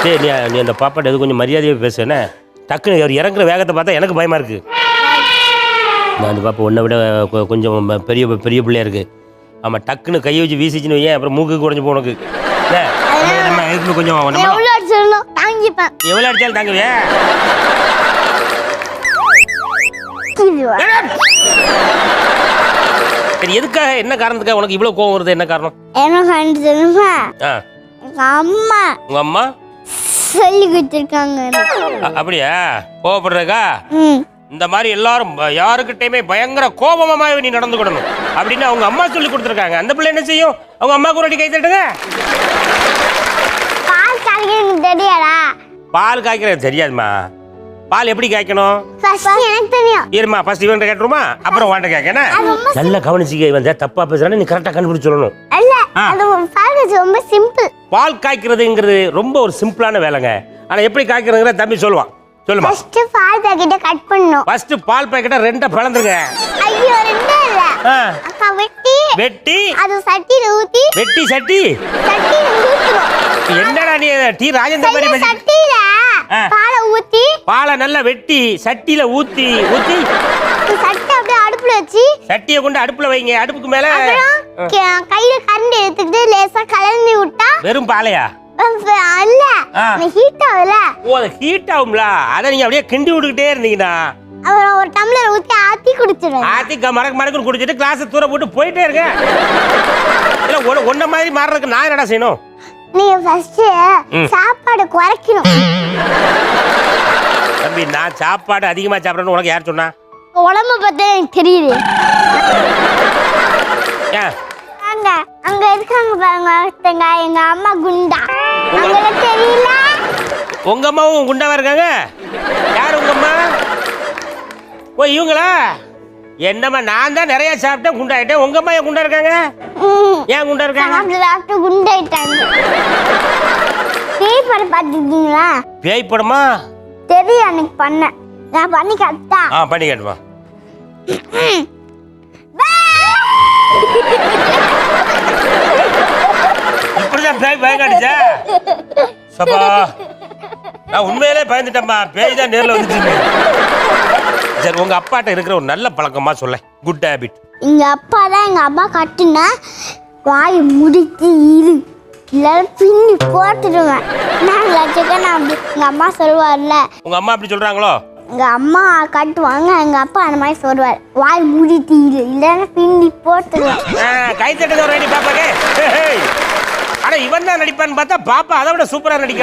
சரி நீ அந்த பாப்பாட்ட எது கொஞ்சம் மரியாதையாக பேசுனே. டக்குன்னு அவர் இறங்குற வேகத்தை பார்த்தா எனக்கு பயமாக இருக்குது. நான் அந்த பாப்பா உன்னை விட கொஞ்சம் பெரிய பெரிய பிள்ளையா இருக்குது. ஆமாம், டக்குன்னு கையை வச்சு வீசிச்சுன்னு வையேன், அப்புறம் மூக்கு குறைஞ்சி போனக்கு. நம்ம எதுக்கு கொஞ்சம் எவ்வளோ அடிச்சாலும் தாங்கிப்பேன். எவ்வளோ அடிச்சாலும் தாங்குவே. சரி, எதுக்காக என்ன காரணத்துக்காக உனக்கு இவ்வளோ கோவம் வருது? என்ன காரணம்? என்ன காரணம் தெரியுமா? எங்க அம்மா உங்க அம்மா சொல்லி கொடுத்துருக்காங்க. அப்படியா? கோவப்படுறக்கா? இந்த மாதிரி எல்லாரும் யாருக்கிட்டையுமே பயங்கர கோபமாக நீ நடந்துக்கிடணும் அப்படின்னு அவங்க அம்மா சொல்லி கொடுத்துருக்காங்க. அந்த பிள்ளை என்ன செய்யும்? அவங்க அம்மா கூட கை தட்டுங்க. பால் காய்க்கிறது தெரியாதா? பால் காய்க்கிறது தெரியாதுமா. பால் எப்படி காய்க்கணும் எனக்கு தெரியும். இருமா, ஃபர்ஸ்ட் இவன்ட்ட கேட்டுருமா, அப்புறம் வாண்ட கேட்கணும். நல்லா கவனிச்சுக்க. இவன் தப்பா பேசுறானே, நீ கரெக்டா கண்டுபிடிச்சு சொல்லணும். இல்ல, அது பால் ரொம்ப சிம்பிள். பால் காய்க்கிறதுங்கிறது ரொம்ப ஒரு சிம்பிளான வேலைங்க. ஆனா எப்படி காய்க்கிறதுங்கிற தம்பி சொல்லுவான். சொல்லுமா. ஃபர்ஸ்ட் பால் பாக்கெட்டை கட் பண்ணனும். ஃபர்ஸ்ட் பால் பாக்கெட்டை ரெண்டா பிளந்துருங்க. ஐயோ, ரெண்டா இல்ல. அக்கா வெட்டி அது சட்டில ஊத்தி. வெட்டி சட்டில ஊத்தணும். என்னடா நீ டி ராஜேந்திர மாதிரி பேசி. சட்டில பாலை ஊத்தி. பாலை நல்லா வெட்டி சட்டில ஊத்தி சட்டி அப்படியே அடுப்புல வச்சு. சட்டியை கொண்டு அடுப்புல வைங்க. அடுப்புக்கு மேல கையில கரண்டி எடுத்துக்கிட்டு லேசா கலந்து விட்டா. வெறும் பாலையா? அல்ல, ஹீட் ஆகும்ல. ஓ, அது ஹீட் ஆகும்ல. அத நீங்க அப்படியே கிண்டி விட்டுக்கிட்டே இருந்தீங்கன்னா அப்புறம் ஒரு டம்ளர் ஊத்தி ஆத்தி குடிச்சிடுங்க. ஆத்தி மடக்கு குடிச்சிட்டு கிளாஸ் தூர போட்டு போயிட்டே இருங்க. இல்ல ஒன்ன மாதிரி மாறறதுக்கு நான் என்னடா செய்யணும்? நீங்க ஃபர்ஸ்ட் சாப்பாடு குறைக்கணும். தம்பி, நான் சாப்பாடு அதிகமா சாப்பிடறேன்னு உனக்கு யார் சொன்னா? உடம்ப பார்த்தா எனக்கு தெரியுது. அங்க இருக்காங்க பாருங்க ஒருத்தங்க, எங்க அம்மா குண்டா. உங்களுக்கு தெரியல? உங்க அம்மாவும் குண்டாவா இருக்காங்க? யார் உங்க அம்மா? ஓ, இவங்களா? என்னம்மா, நான் தான் நிறைய சாப்பிட்டேன் குண்டாயிட்டேன். உங்க அம்மா ஏன் குண்டா இருக்காங்க? ஏன் குண்டா இருக்காங்க? டாக்டர் குண்டாயிட்டாங்க. பேய் படம் பார்த்துருக்கீங்களா? பேய் படமா? தெரியும், அன்னைக்கு பண்ணேன். நான் பண்ணி காட்டா? பண்ணி காட்டுமா. இப்படிதான் பேய் பயங்காடிச்சா? சபா, நான் உண்மையிலே பயந்துட்டேம்மா. பேய் தான் நேரில் வந்துச்சு. சரி, உங்க அப்பாட்ட இருக்கிற ஒரு நல்ல பழக்கமா சொல்ல, குட் ஹேபிட். எங்க அப்பா தான் எங்க அம்மா கட்டுனா வாய் முடித்து இரு, இல்ல பின்னி போட்டுடுவேன். நான் எங்க அம்மா சொல்லுவார்ல. உங்க அம்மா அப்படி சொல்றாங்களோ? எங்க அம்மா கட்டுவாங்க, எங்க அப்பா அந்த மாதிரி சொல்லுவார், வாய் முடித்து இரு, இல்லைன்னா பின்னி போட்டுடுவேன். கை தட்டுங்க ரெடி பாப்பாக்கு. ஆனா இவன் தான் நடிப்பான்னு பார்த்தா பாப்பா அதை விட சூப்பரா நடிக்க.